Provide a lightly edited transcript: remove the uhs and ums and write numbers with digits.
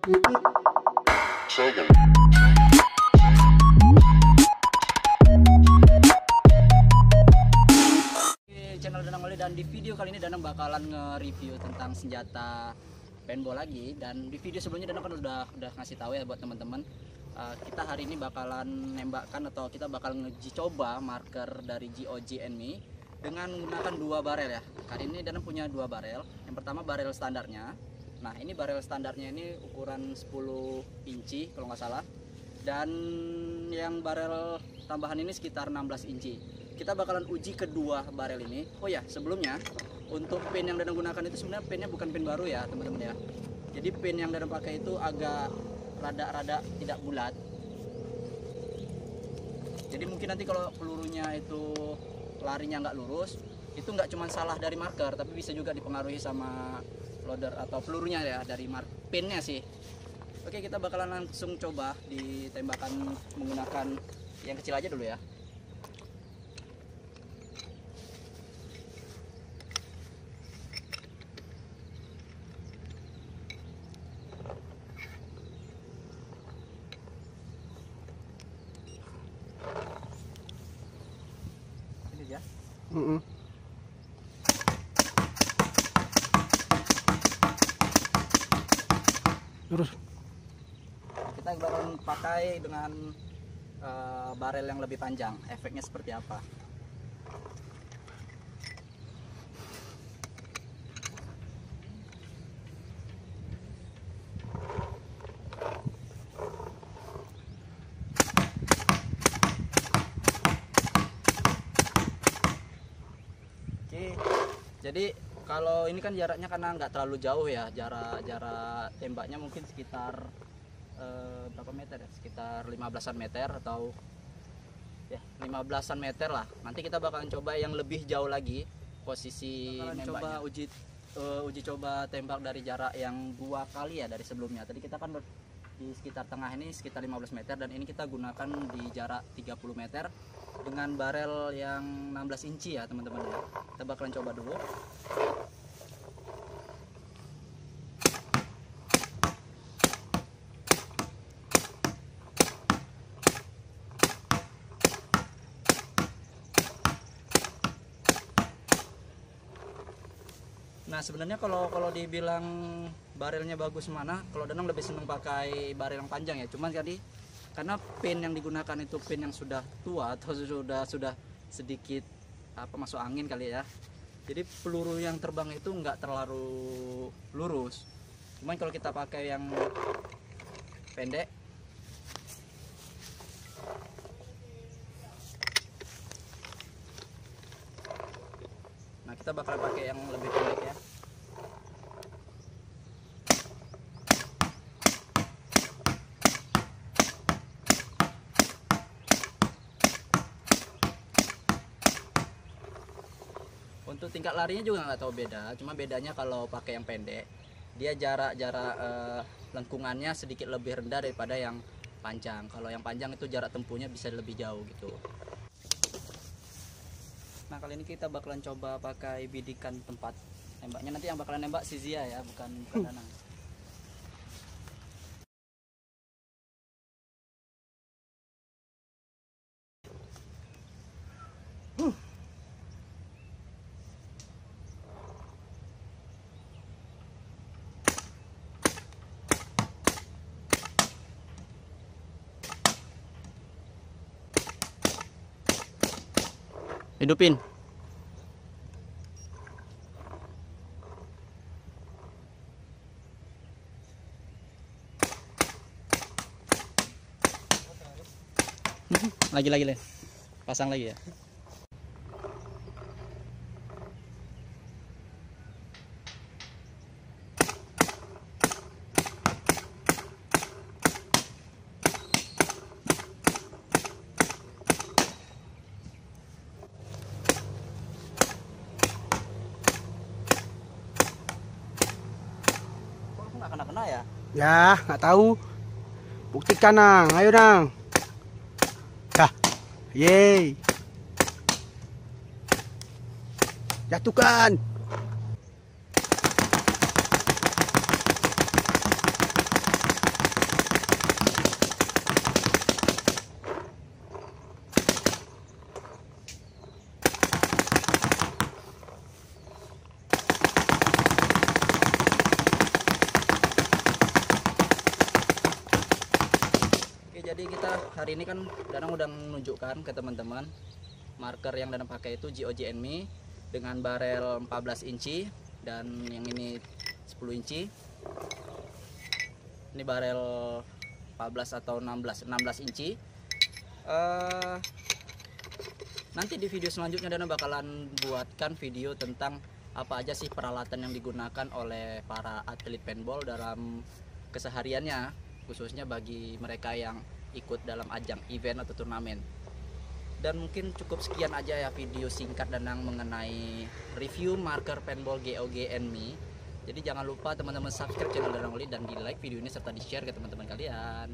Channel Danang Oli, dan di video kali ini Danang bakalan nge-review tentang senjata paintball lagi. Dan di video sebelumnya Danang kan udah ngasih tahu ya buat teman-teman, kita hari ini bakalan nembakkan atau kita bakal ngeji coba marker dari GOG Enemy dengan menggunakan 2 barel ya. Kali ini Danang punya 2 barel. Yang pertama barel standarnya. Nah, ini barel standarnya ini ukuran 10 inci kalau nggak salah. Dan yang barel tambahan ini sekitar 16 inci. Kita bakalan uji kedua barel ini. Oh ya, sebelumnya untuk pin yang Danang gunakan itu sebenarnya pinnya bukan pin baru ya teman-teman ya. Jadi pin yang Danang pakai itu agak rada tidak bulat. Jadi mungkin nanti kalau pelurunya itu larinya nggak lurus, itu nggak cuma salah dari marker, tapi bisa juga dipengaruhi sama loader atau pelurunya ya, dari pinnya sih. Oke, kita bakalan langsung coba ditembakkan menggunakan yang kecil aja dulu ya. Ini dia. Terus Kita bakalan pakai dengan barel yang lebih panjang. Efeknya seperti apa? Oke, jadi kalau ini kan jaraknya karena nggak terlalu jauh ya, jarak tembaknya mungkin sekitar berapa meter ya? Sekitar 15-an meter atau ya 15-an meter lah. Nanti kita bakalan coba yang lebih jauh lagi posisi nembaknya. Coba uji coba tembak dari jarak yang 2 kali ya dari sebelumnya. Tadi kita kan di sekitar tengah ini sekitar 15 meter, dan ini kita gunakan di jarak 30 meter dengan barel yang 16 inci ya teman-teman ya. Kita bakalan coba dulu. Nah, sebenarnya kalau dibilang barelnya bagus mana, kalau Danang lebih seneng pakai barel yang panjang ya. Cuman tadi karena pin yang digunakan itu pin yang sudah tua atau sudah sedikit masuk angin kali ya. Jadi peluru yang terbang itu nggak terlalu lurus. Cuman kalau kita pakai yang pendek, nah kita bakal pakai yang lebih pendek ya. Untuk tingkat larinya juga nggak tahu beda, cuma bedanya kalau pakai yang pendek, dia jarak lengkungannya sedikit lebih rendah daripada yang panjang. Kalau yang panjang itu jarak tempuhnya bisa lebih jauh gitu. Nah, kali ini kita bakalan coba pakai bidikan tempat nembaknya. Nanti yang bakalan nembak si Zia ya, bukan Danang. Hidupin. Lagi Le. Pasang lagi ya. Nggak kena ya? ya nggak tahu. Buktikan Nang, ayo Nang. Dah, yeay. Jatuhkan. kali ini kan Danang udah menunjukkan ke teman-teman marker yang Danang pakai itu GOG Enemy dengan barel 14 inci dan yang ini 10 inci. Ini barel 14 atau 16 inci. Nanti di video selanjutnya Danang bakalan buatkan video tentang apa aja sih peralatan yang digunakan oleh para atlet paintball dalam kesehariannya, khususnya bagi mereka yang ikut dalam ajang event atau turnamen. Dan mungkin cukup sekian aja ya video singkat Danang mengenai review marker paintball GOG Enemy. Jadi jangan lupa teman-teman subscribe channel Danang Oli dan di like video ini serta di share ke teman-teman kalian.